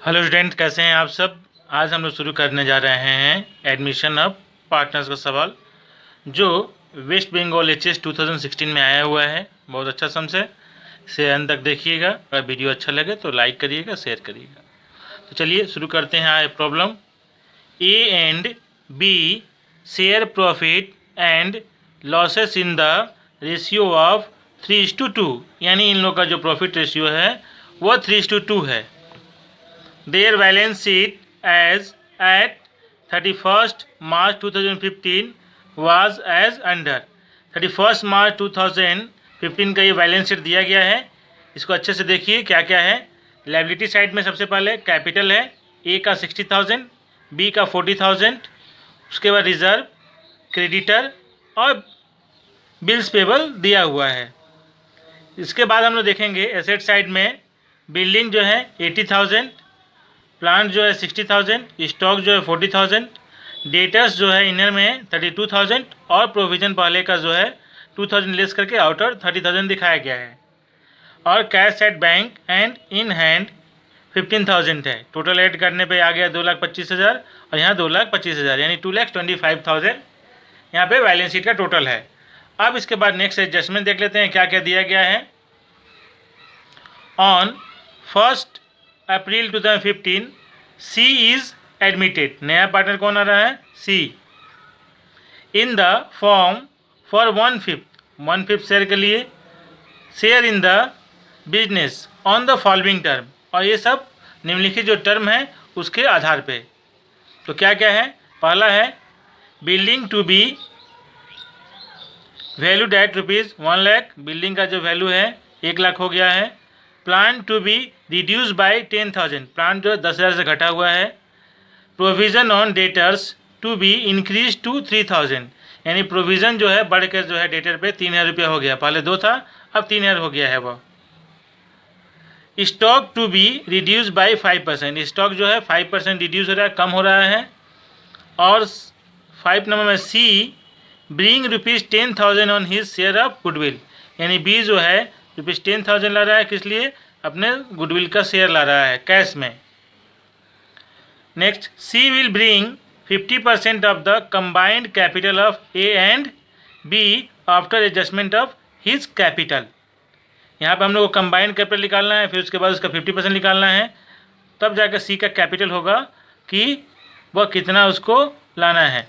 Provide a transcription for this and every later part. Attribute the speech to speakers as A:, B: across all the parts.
A: Hello student, कैसे हैं आप सब। आज हम लोग शुरू करने जा रहे हैं एडमिशन ऑफ पार्टनर्स का सवाल, जो वेस्ट बंगाल एचएस 2016 में आया हुआ है। बहुत अच्छा समझ है, इसे अंत तक देखिएगा। अगर वीडियो अच्छा लगे तो लाइक करिएगा, शेयर करिएगा। तो चलिए शुरू करते हैं। Problem A and B share profit and losses in the ratio of 3:2, यानी इन लोग का जो प्रॉफिट रेशियो है वो 3:2 है। Their balance sheet as at 31st March 2015 was as under। 31st March 2015 का ये बैलेंस शीट दिया गया है। इसको अच्छे से देखिए क्या क्या है। लाइबिलिटी साइड में सबसे पहले कैपिटल है, ए का 60,000, बी का 40,000, उसके बाद रिजर्व, क्रेडिटर और बिल्स पेबल दिया हुआ है। इसके बाद हम लोग देखेंगे एसेट साइड में बिल्डिंग जो है 80,000, प्लांट जो है 60,000, स्टॉक जो है 40,000, डेटर्स जो है इनर में 32,000 और प्रोविजन पहले का जो है 2,000 लेस करके आउटर 30,000 दिखाया गया है। और cash at bank and in hand 15,000 है। टोटल ऐड करने पे आ गया 2,25,000 और यहाँ 2,25,000 यानी 2,25,000 यहाँ पे बैलेंस शीट का टोटल है। अब इसके बाद नेक्स्ट एडजस्टमेंट देख लेते हैं क्या क्या दिया गया है। On 1 April 2015 C is admitted. नया पार्टनर कौन आ रहा है? C. In the form for 1/5 share के लिए, share in the business on the following term. और ये सब निम्नलिखित जो टर्म है उसके आधार पे। तो क्या क्या है? पहला है building to be valued at ₹1,00,000। Building का जो वैल्यू है 1,00,000 हो गया है। Plant to be reduce by 10,000। Plant जो 10,000 से घटा हुआ है। Provision on debtors to be increase to 3,000, यानी प्रोविज़न जो है बढ़ कर जो है डेटर पे 3,000 रुपया हो गया। पहले 2 था, अब 3,000 हो गया है वह। Stock to be reduce by 5%। Stock जो है 5% रिड्यूस हो रहा है, कम हो रहा है। और 5 नंबर में C bring ₹10,000 on his share of goodwill, यानी बी जो है ₹10,000 ला रहा है। किस लिए? अपने गुडविल का शेयर ला रहा है कैश में। Next, C will bring 50% of the combined capital of A and B after adjustment of his capital. यहाँ पे हम लोग को कंबाइंड कैपिटल निकालना है, फिर उसके बाद उसका 50% निकालना है, तब जाकर सी का कैपिटल होगा कि वह कितना उसको लाना है।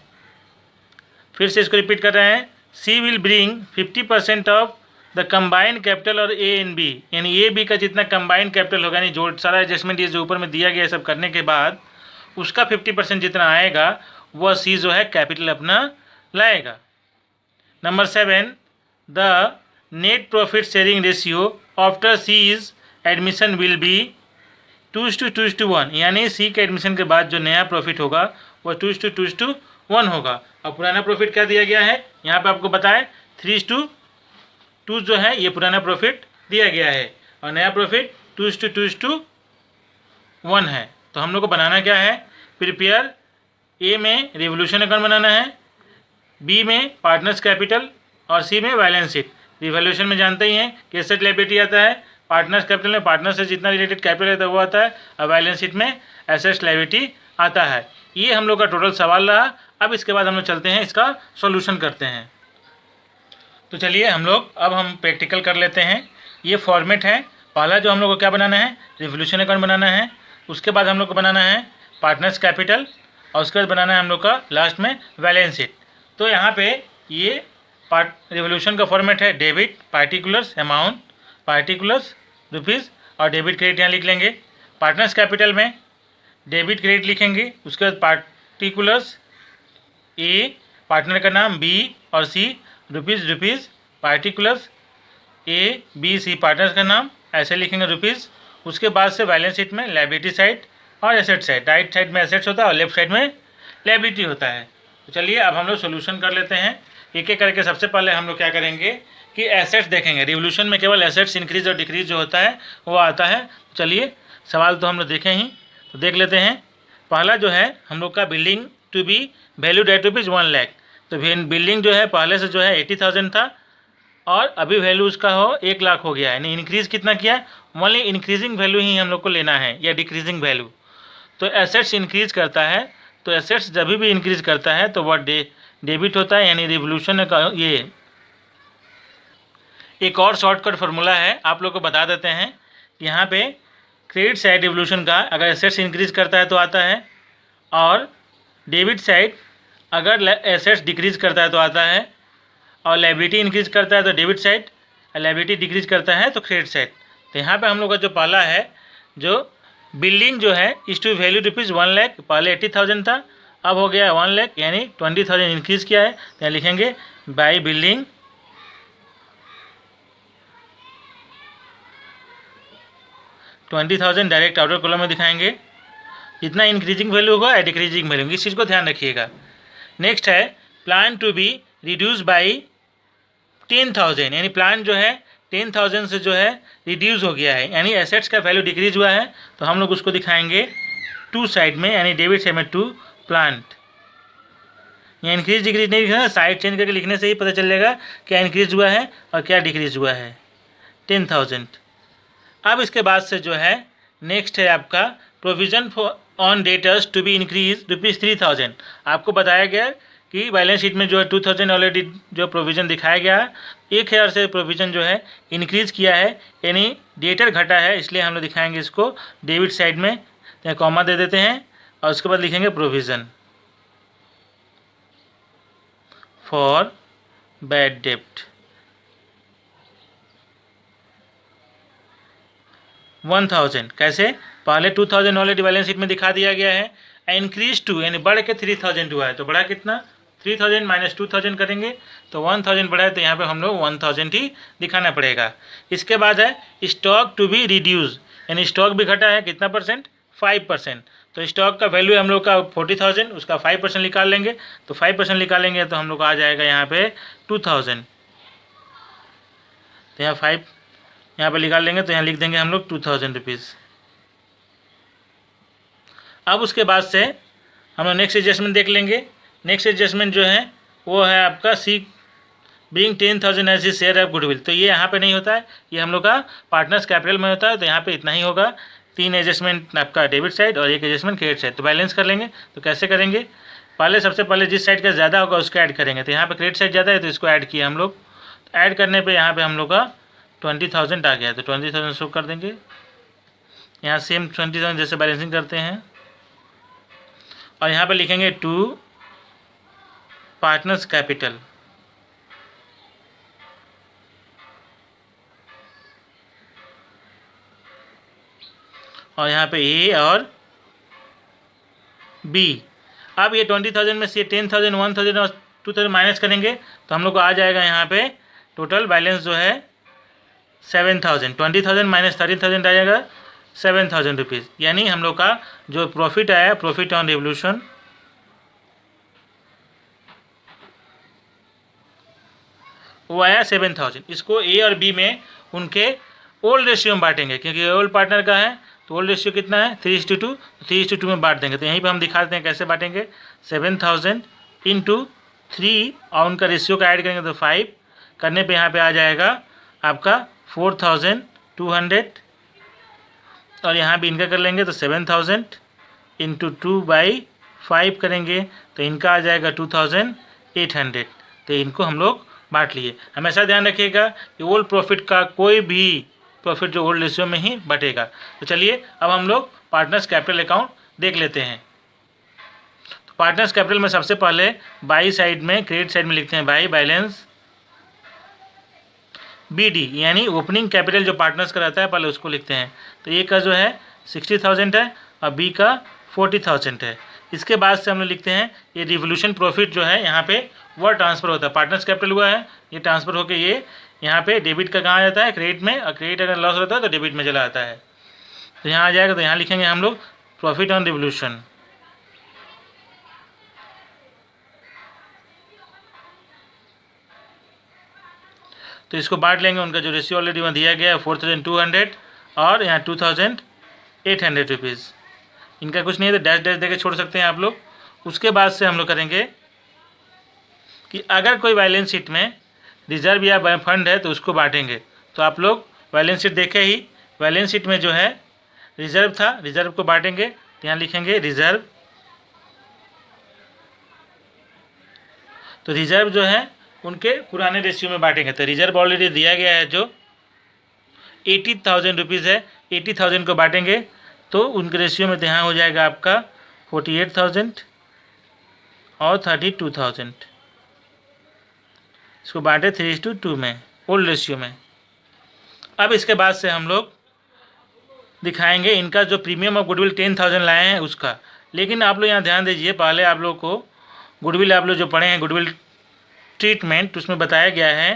A: फिर से इसको रिपीट कर रहे हैं। C will bring 50% of the combined capital और ए एंड बी, यानी ए बी का जितना कंबाइंड कैपिटल होगा, यानी जो सारा एडजस्टमेंट ये जो ऊपर में दिया गया सब करने के बाद उसका 50% जितना आएगा वह सी जो है कैपिटल अपना लाएगा। Number 7, the net profit sharing ratio after C is admission will be 2:2:1, यानी सी के एडमिशन के बाद जो नया प्रॉफिट होगा वह 2:2:1 होगा। और पुराना प्रॉफिट क्या दिया गया है यहाँ पे आपको बताएं, 3:2 जो है ये पुराना प्रॉफिट दिया गया है और नया प्रॉफिट 2:2:1 है। तो हम लोग को बनाना क्या है? प्रिपेयर ए में रिवोल्यूशन अकाउंट बनाना है, बी में पार्टनर्स कैपिटल और सी में बैलेंस शीट। रिवोल्यूशन में जानते ही हैं कि एसेट लायबिलिटी आता है, पार्टनर्स कैपिटल में पार्टनर से जितना रिलेटेड कैपिटल रहता है वो आता है, और बैलेंस शीट में एसेट्स लायबिलिटी आता है। ये हम लोग का टोटल सवाल रहा। अब इसके बाद हम लोग चलते हैं, इसका सॉल्यूशन करते हैं। तो चलिए अब हम प्रैक्टिकल कर लेते हैं। ये फॉर्मेट है। पहला जो हम लोग को क्या बनाना है? रिवोल्यूशन अकाउंट बनाना है। उसके बाद हम लोग को बनाना है पार्टनर्स कैपिटल और उसके बाद बनाना है हम लोग का लास्ट में बैलेंस शीट। तो यहाँ पे ये रिवोल्यूशन का फॉर्मेट है। Debit particulars amount, particulars rupees और डेबिट क्रेडिट यहाँ लिख लेंगे। पार्टनर्स कैपिटल में डेबिट क्रेडिट लिखेंगे। उसके बाद पार्टिकुलर्स ए पार्टनर का नाम, बी और C rupees, particulars A B C partners का नाम, ऐसे लिखेंगे रुपीज़। उसके बाद से बैलेंस शीट में लायबिलिटी साइड और एसेट साइड। राइट साइड में एसेट्स होता है और लेफ्ट साइड में लायबिलिटी होता है। तो चलिए अब हम लोग सोल्यूशन कर लेते हैं एक एक करके। सबसे पहले हम लोग क्या करेंगे कि एसेट्स देखेंगे। रिवोल्यूशन में केवल एसेट्स इंक्रीज और डिक्रीज जो होता है वो आता है। चलिए सवाल तो हम लोग देखें ही, तो देख लेते हैं। पहला जो है हम लोग का building to be valued at ₹1,00,000। तो बिल्डिंग जो है पहले से जो है 80,000 था और अभी वैल्यू उसका हो 1,00,000 हो गया है। यानी इंक्रीज़ कितना किया? ओनली इंक्रीजिंग वैल्यू ही हम लोग को लेना है या डिक्रीजिंग वैल्यू। तो एसेट्स इंक्रीज करता है, तो एसेट्स जब भी इंक्रीज करता है तो वह डेबिट होता है, यानी रिवोल्यूशन का ये एक और शॉर्टकट फार्मूला है, आप लोग को बता देते हैं। यहाँ पे क्रेडिट साइड रिवोल्यूशन का अगर एसेट्स इंक्रीज करता है तो आता है, और डेबिट साइड अगर एसेट्स डिक्रीज करता है तो आता है, और लायबिलिटी इंक्रीज करता है तो डेबिट साइड, लायबिलिटी डिक्रीज करता है तो क्रेडिट साइड। तो यहाँ पे हम लोग का जो पहला है, जो बिल्डिंग जो है इस टू वैल्यू ₹1 लाख, पहले 80,000 था, अब हो गया 1 लाख, यानी 20,000 इंक्रीज किया है। तो यहाँ लिखेंगे by building 20,000, direct outer column में दिखाएंगे। जितना इंक्रीजिंग वैल्यू होगा या डिक्रीजिंग वैल्यू, इस चीज़ को ध्यान रखिएगा। नेक्स्ट है plan to be reduce by 10,000, यानी प्लान जो है 10,000 से जो है रिड्यूस हो गया है, यानी एसेट्स का वैल्यू डिक्रीज हुआ है। तो हम लोग उसको दिखाएंगे टू साइड में, यानी डेबिट साइड में टू प्लांट। यहाँ इंक्रीज डिक्रीज नहीं लिखना, साइड चेंज करके लिखने से ही पता चल जाएगा क्या इंक्रीज हुआ है और क्या डिक्रीज हुआ है। 10,000। अब इसके बाद से जो है नेक्स्ट है आपका provision for on debtors to be increase ₹3,000। आपको बताया गया कि बैलेंस शीट में जो है 2,000 ऑलरेडी जो प्रोविज़न दिखाया गया है, 1,000 से प्रोविज़न जो है इंक्रीज़ किया है, यानी डेटर घटा है, इसलिए हम लोग दिखाएंगे इसको डेबिट साइड में। यहाँ कॉमा दे देते हैं और उसके बाद लिखेंगे प्रोविज़न फॉर बैड डेब्ट 1,000। कैसे? पहले 2,000 ऑलरेडी बैलेंस शीट में दिखा दिया गया है, इंक्रीज टू यानी बढ़ के 3,000 हुआ है, तो बढ़ा कितना? 3,000 माइनस 2,000 करेंगे तो 1,000 बढ़ा है, तो यहाँ पे हम लोग 1,000 ही दिखाना पड़ेगा। इसके बाद है स्टॉक टू बी रिड्यूस, यानी स्टॉक भी घटा है, कितना परसेंट? 5%। तो स्टॉक का वैल्यू हम लोग का 40,000, उसका 5% निकाल लेंगे, तो 5% निकालेंगे तो हम लोग आ जाएगा यहाँ पे 2,000। तो यहाँ 5 यहाँ पे निकाल लेंगे, तो यहाँ लिख देंगे हम लोग ₹2,000। अब उसके बाद से हम लोग नेक्स्ट एडजस्टमेंट देख लेंगे। नेक्स्ट एडजस्टमेंट जो है वो है आपका C being 10,000 as share of goodwill. तो ये यहाँ पे नहीं होता है, ये हम लोग का पार्टनर्स कैपिटल में होता है, तो यहाँ पे इतना ही होगा। 3 एडजस्टमेंट आपका डेबिट साइड और 1 एडजस्टमेंट क्रेडिट साइड। तो बैलेंस कर लेंगे, तो कैसे करेंगे? पहले सबसे पहले जिस साइड का ज़्यादा होगा उसको ऐड करेंगे। तो यहाँ पे क्रेडिट साइड ज़्यादा है तो इसको ऐड किया हम लोग। तो ऐड करने पर यहाँ पर हम लोग का 20,000 आ गया, तो 20,000 शो कर देंगे। यहाँ सेम 20,000 जैसे बैलेंसिंग करते हैं, और यहाँ पे लिखेंगे टू पार्टनर्स कैपिटल, और यहाँ पे ए और बी। अब ये 20,000 में से 10,000, 1,000 और 2,000 माइनस करेंगे तो हम लोग को आ जाएगा यहाँ पे टोटल बैलेंस जो है 7,000। 20,000 माइनस 13,000 आ जाएगा ₹7,000, यानी हम लोग का जो प्रॉफिट आया, प्रॉफिट ऑन रिवोल्यूशन, वो आया 7,000। इसको ए और बी में उनके ओल्ड रेशियो में बांटेंगे, क्योंकि ओल्ड पार्टनर का है तो ओल्ड रेशियो कितना है? 3:2, 3:2 में बांट देंगे। तो यहीं पे हम दिखा देते हैं कैसे बांटेंगे। 7,000 इंटू 3 और उनका रेशियो का ऐड करेंगे तो 5 करने पे यहाँ पे आ जाएगा आपका 4,200, और यहाँ भी इनका कर लेंगे तो 7,000 इंटू 2/5 करेंगे तो इनका आ जाएगा 2,800। तो इनको हम लोग बांट लिए। हमेशा ध्यान रखिएगा कि ओल्ड प्रॉफिट का कोई भी प्रॉफिट जो ओल्ड रेशियो में ही बटेगा। तो चलिए अब हम लोग पार्टनर्स कैपिटल अकाउंट देख लेते हैं। तो पार्टनर्स कैपिटल में सबसे पहले बाई साइड में, क्रेडिट साइड में लिखते हैं बाई बैलेंस BD, यानी ओपनिंग कैपिटल जो पार्टनर्स का रहता है पहले उसको लिखते हैं। तो ए का जो है 60,000 है और बी का 40,000 है। इसके बाद से हम लोग लिखते हैं ये रिवोल्यूशन प्रॉफिट जो है यहाँ पे वह ट्रांसफ़र होता है। पार्टनर्स कैपिटल हुआ है, ये ट्रांसफ़र होकर ये यहाँ पे डेबिट का कहाँ आ जाता है? क्रेडिट में, और क्रेडिट अगर लॉस होता है तो डेबिट में चला जाता है। तो यहाँ आ जाएगा, तो यहाँ लिखेंगे हम लोग प्रॉफिट ऑन रिवोल्यूशन। तो इसको बांट लेंगे, उनका जो रेशियो ऑलरेडी वहाँ दिया गया है 4,200 और यहाँ 2,800 इनका कुछ नहीं है तो डैश डैश देके छोड़ सकते हैं आप लोग। उसके बाद से हम लोग करेंगे कि अगर कोई बैलेंस शीट में रिजर्व या फंड है तो उसको बांटेंगे। तो आप लोग बैलेंस शीट देखे ही, बैलेंस शीट में जो है रिजर्व था, रिजर्व को बांटेंगे तो यहाँ लिखेंगे रिजर्व। तो रिजर्व जो है उनके पुराने रेशियो में बांटेंगे। तो रिजर्व ऑलरेडी दिया गया है जो 80,000 रुपीज़ है, 80,000 को बांटेंगे तो उनके रेशियो में तो यहाँ हो जाएगा आपका 48,000 और 32,000। इसको बांटे 3:2 में, ओल्ड रेशियो में। अब इसके बाद से हम लोग दिखाएंगे इनका जो प्रीमियम ऑफ गुडविल 10,000 लाए हैं उसका। लेकिन आप लोग यहाँ ध्यान दीजिए, पहले आप लोग को गुडविल आप लोग जो पढ़े हैं गुडविल ट्रीटमेंट, उसमें बताया गया है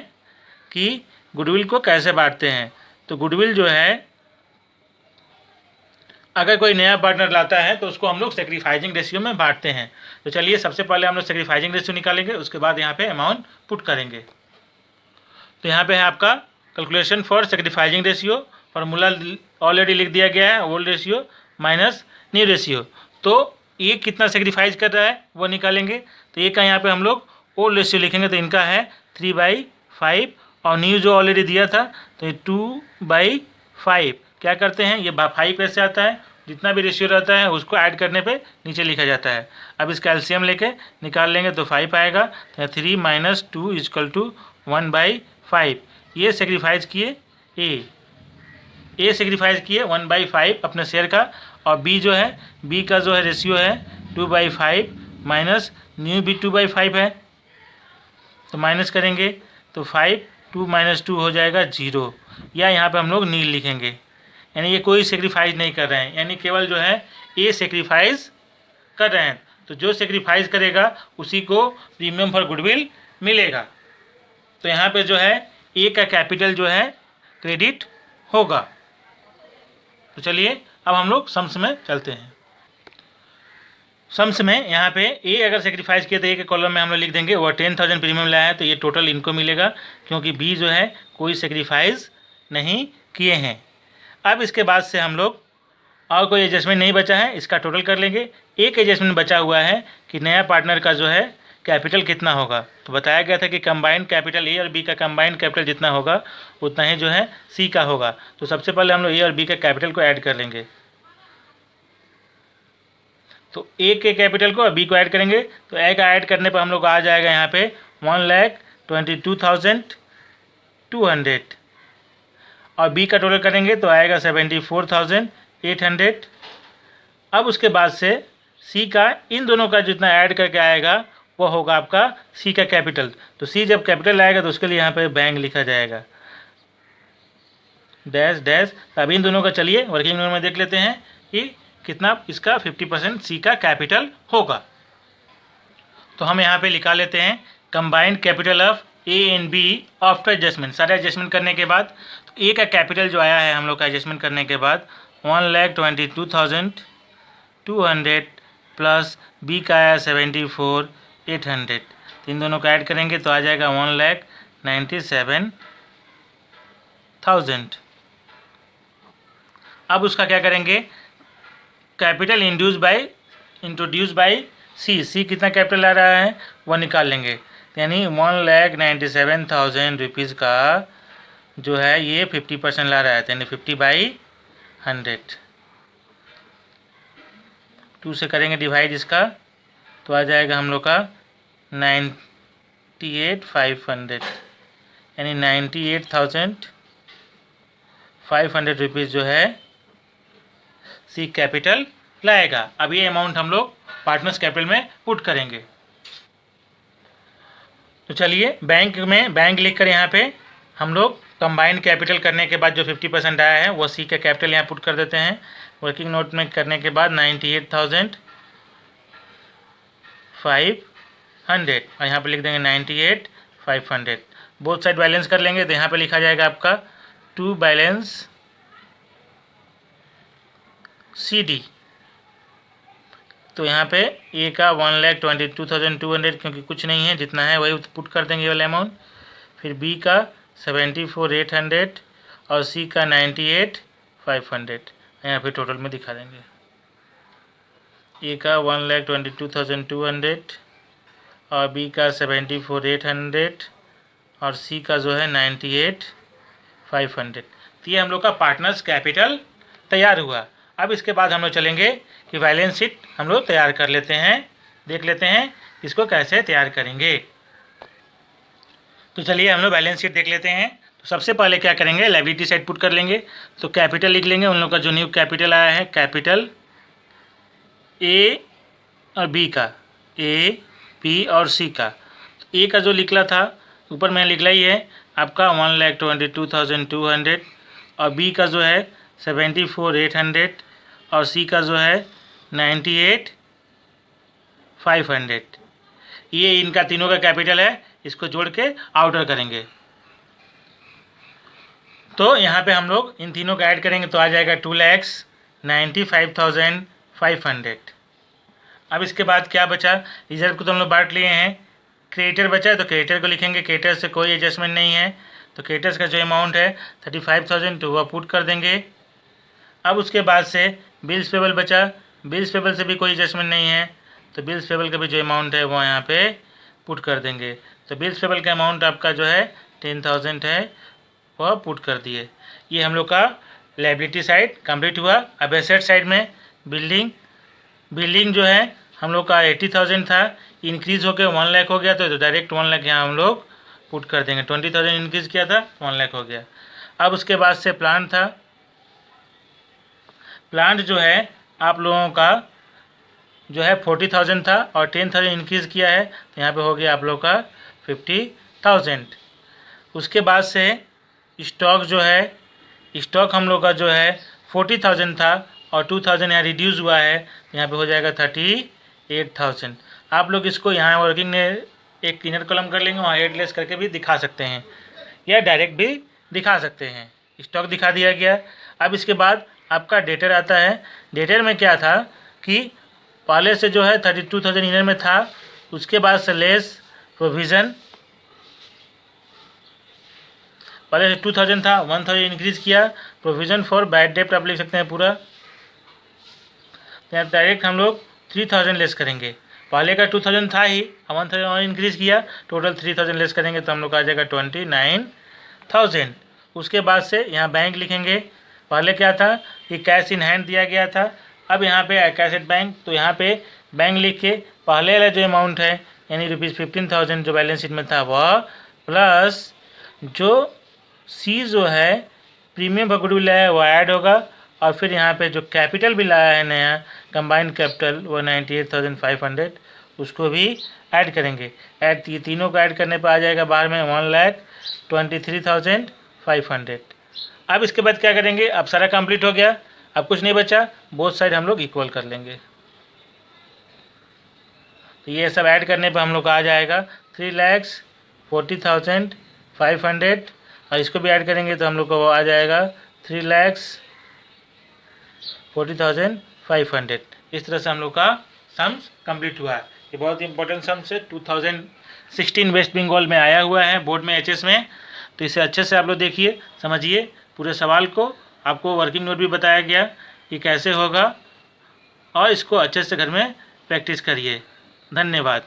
A: कि गुडविल को कैसे बांटते हैं। तो गुडविल जो है अगर कोई नया पार्टनर लाता है तो उसको हम लोग सेक्रीफाइजिंग रेशियो में बांटते हैं। तो चलिए सबसे पहले हम लोग सेक्रीफाइजिंग रेशियो निकालेंगे, उसके बाद यहाँ पे अमाउंट पुट करेंगे। तो यहाँ पे है आपका calculation for sacrificing ratio, formula already लिख दिया गया है, old ratio minus new ratio. तो ये कितना सेक्रीफाइज कर रहा है वो निकालेंगे। तो ये का यहाँ पे हम लोग ओल्ड रेशियो लिखेंगे, तो इनका है 3/5 और न्यू जो ऑलरेडी दिया था तो 2/5। क्या करते हैं, ये 5 कैसे आता है, जितना भी रेशियो रहता है उसको ऐड करने पे नीचे लिखा जाता है। अब इसका एलसीएम लेके निकाल लेंगे तो 5 आएगा। तो 3 - 2 = 1/5। ये सेक्रीफाइज किए ए सेक्रीफाइज किए 1/5 अपने शेयर का। और बी जो है, बी का जो है रेशियो है 2/5 माइनस न्यू भी 2/5 है, तो माइनस करेंगे तो 5 2 - 2 हो जाएगा 0। या यहाँ पे हम लोग नील लिखेंगे, यानी ये कोई सेक्रीफाइस नहीं कर रहे हैं, यानी केवल जो है ए सेक्रीफाइस कर रहे हैं। तो जो सेक्रीफाइस करेगा उसी को प्रीमियम फॉर गुडविल मिलेगा। तो यहाँ पे जो है ए का कैपिटल जो है क्रेडिट होगा। तो चलिए अब हम लोग सम्स में चलते हैं। सम्स में यहाँ पे ए अगर सेक्रीफाइस किया तो ए के कॉलम में हम लोग लिख देंगे वो 10,000 प्रीमियम लाया है, तो ये टोटल इनको मिलेगा, क्योंकि बी जो है कोई सेक्रीफाइस नहीं किए हैं। अब इसके बाद से हम लोग और कोई एडजस्टमेंट नहीं बचा है, इसका टोटल कर लेंगे। एक एडजस्टमेंट बचा हुआ है कि नया पार्टनर का जो है कैपिटल कितना होगा। तो बताया गया था कि कंबाइंड कैपिटल ए और बी का कंबाइंड कैपिटल जितना होगा उतना ही जो है सी का होगा। तो सबसे पहले हम लोग ए और बी का कैपिटल को ऐड कर लेंगे। तो ए के कैपिटल को और बी को ऐड करेंगे, तो ए का ऐड करने पर हम लोग आ जाएगा यहाँ पे 1,22,200 और बी का टोटल करेंगे तो आएगा 74,800। अब उसके बाद से सी का इन दोनों का जितना ऐड करके आएगा वो होगा आपका सी का कैपिटल। तो सी जब कैपिटल आएगा तो उसके लिए यहाँ पे बैंक लिखा जाएगा डैश डैश। अब इन दोनों का चलिए वर्किंग नोट में देख लेते हैं कि कितना इसका 50% सी का कैपिटल होगा। तो हम यहाँ पे लिखा लेते हैं combined capital of A and B after adjustment. सारे एडजस्टमेंट करने के बाद तो ए का कैपिटल जो आया है हम लोग का एडजस्टमेंट करने के बाद 1,22,200 प्लस बी का आया 74,800। इन दोनों का ऐड करेंगे तो आ जाएगा 1,97,000। अब उसका क्या करेंगे, कैपिटल इंट्रोड्यूस बाई सी कितना कैपिटल आ रहा है वह निकाल लेंगे। यानी 1,97,000 रुपीज़ का जो है ये 50% ला रहा है, यानी 50/100। 2 से करेंगे डिवाइड इसका तो आ जाएगा हम लोग का 98,500, यानी 98,500 रुपीज़ जो है सी कैपिटल लाएगा। अब ये अमाउंट हम लोग पार्टनर्स कैपिटल में पुट करेंगे। तो चलिए बैंक लिखकर यहाँ पे हम लोग कंबाइंड कैपिटल करने के बाद जो 50% आया है वो सी का कैपिटल यहाँ पुट कर देते हैं। वर्किंग नोट में करने के बाद 98,500 और यहाँ पे लिख देंगे 98,500। बोथ साइड बैलेंस कर लेंगे तो यहाँ पे लिखा जाएगा आपका टू बैलेंस सी डी। तो यहाँ पे ए का 1,22,200 क्योंकि कुछ नहीं है, जितना है वही पुट कर देंगे वाला अमाउंट। फिर बी का 74,800 और सी का 98,500 यहाँ पे टोटल में दिखा देंगे। ए का 1,22,200 और बी का 74,800 और सी का जो है 98,500। तो ये हम लोग का पार्टनर्स कैपिटल तैयार हुआ। अब इसके बाद हम लोग चलेंगे कि बैलेंस शीट हम लोग तैयार कर लेते हैं, देख लेते हैं इसको कैसे तैयार करेंगे। तो चलिए हम लोग बैलेंस शीट देख लेते हैं। तो सबसे पहले क्या करेंगे, लायबिलिटी साइड पुट कर लेंगे। तो कैपिटल लिख लेंगे, उन लोग का जो न्यू कैपिटल आया है, कैपिटल ए और बी का, ए बी और सी का। तो ए का जो निकला था ऊपर में लिखला ही है आपका 1,22,200 और बी का जो है 74,800 और सी का जो है 98,500। ये इनका तीनों का कैपिटल है, इसको जोड़ के आउटर करेंगे। तो यहाँ पे हम लोग इन तीनों का ऐड करेंगे तो आ जाएगा 2,95,500। अब इसके बाद क्या बचा, रिजर्व को तो हम लोग बांट लिए हैं, क्रेडिटर बचा है तो क्रेडिटर को लिखेंगे। क्रेडिटर से कोई एडजस्टमेंट नहीं है, तो क्रेडिटर्स का जो अमाउंट है 35,000 तो वह पुट कर देंगे। अब उसके बाद से बिल्स पेबल बचा, बिल्स पेबल से भी कोई एडजस्टमेंट नहीं है, तो बिल्स पेबल का भी जो अमाउंट है वो यहाँ पे पुट कर देंगे। तो बिल्स पेबल का अमाउंट आपका जो है 10,000 है, वह पुट कर दिए। ये हम लोग का लायबिलिटी साइड कंप्लीट हुआ। अब एसेट साइड में बिल्डिंग जो है हम लोग का 80,000 था, इंक्रीज़ होकर 1 लाख हो गया, तो डायरेक्ट 1 लाख यहाँ हम लोग पुट कर देंगे। 20,000 इंक्रीज़ किया था, 1 लाख हो गया। अब उसके बाद से प्लांट था, प्लांट जो है आप लोगों का जो है 40,000 था और 10,000 इंक्रीज़ किया है, तो यहाँ पे हो गया आप लोग का 50,000। उसके बाद से स्टॉक जो है, स्टॉक हम लोग का जो है 40,000 था और 2,000 यहाँ रिड्यूस हुआ है, तो यहाँ पे हो जाएगा 38,000। आप लोग इसको यहाँ वर्किंग में एक इनर कॉलम कर लेंगे, वहाँ हेडलेस करके भी दिखा सकते हैं या डायरेक्ट भी दिखा सकते हैं। स्टॉक दिखा दिया गया। अब इसके बाद आपका डेटर आता है। डेटर में क्या था कि पहले से जो है 32,000 इनर में था, उसके बाद से लेस प्रोविज़न, पहले से 2,000 था, 1,000 इंक्रीज़ किया। प्रोविज़न फॉर बैड डेप्ट आप लिख सकते हैं पूरा, तो यहाँ डायरेक्ट हम लोग 3,000 लेस करेंगे। पहले का 2,000 था ही, 1,000 और इंक्रीज़ किया, टोटल 3,000 लेस करेंगे तो हम लोग आ जाएगा 29,000। उसके बाद से यहाँ बैंक लिखेंगे। पहले क्या था कि कैश इन हैंड दिया गया था, अब यहाँ पे कैश एट बैंक, तो यहाँ पे बैंक लिख के पहले वाला जो अमाउंट है यानी ₹15,000 जो बैलेंस शीट में था वह, प्लस जो सी जो है प्रीमियम पर गुडविल है वो ऐड होगा, और फिर यहाँ पे जो कैपिटल भी लाया है नया कंबाइंड कैपिटल वो 98,500, उसको भी ऐड करेंगे। ये तीनों को ऐड करने पर आ जाएगा बाहर में 1,23,500। अब इसके बाद क्या करेंगे, अब सारा कंप्लीट हो गया, अब कुछ नहीं बचा, बोथ साइड हम लोग इक्वल कर लेंगे। तो ये सब ऐड करने पर हम लोग का आ जाएगा 3,40,500, और इसको भी ऐड करेंगे तो हम लोग को आ जाएगा 3,40,500। इस तरह से हम लोग का सम्स कंप्लीट हुआ है। ये बहुत इंपॉर्टेंट सम्स है, 2016 वेस्ट बंगाल में आया हुआ है बोर्ड में, एचएस में। तो इसे अच्छे से आप लोग देखिए, समझिए पूरे सवाल को। आपको वर्किंग नोट भी बताया गया कि कैसे होगा, और इसको अच्छे से घर में प्रैक्टिस करिए। धन्यवाद।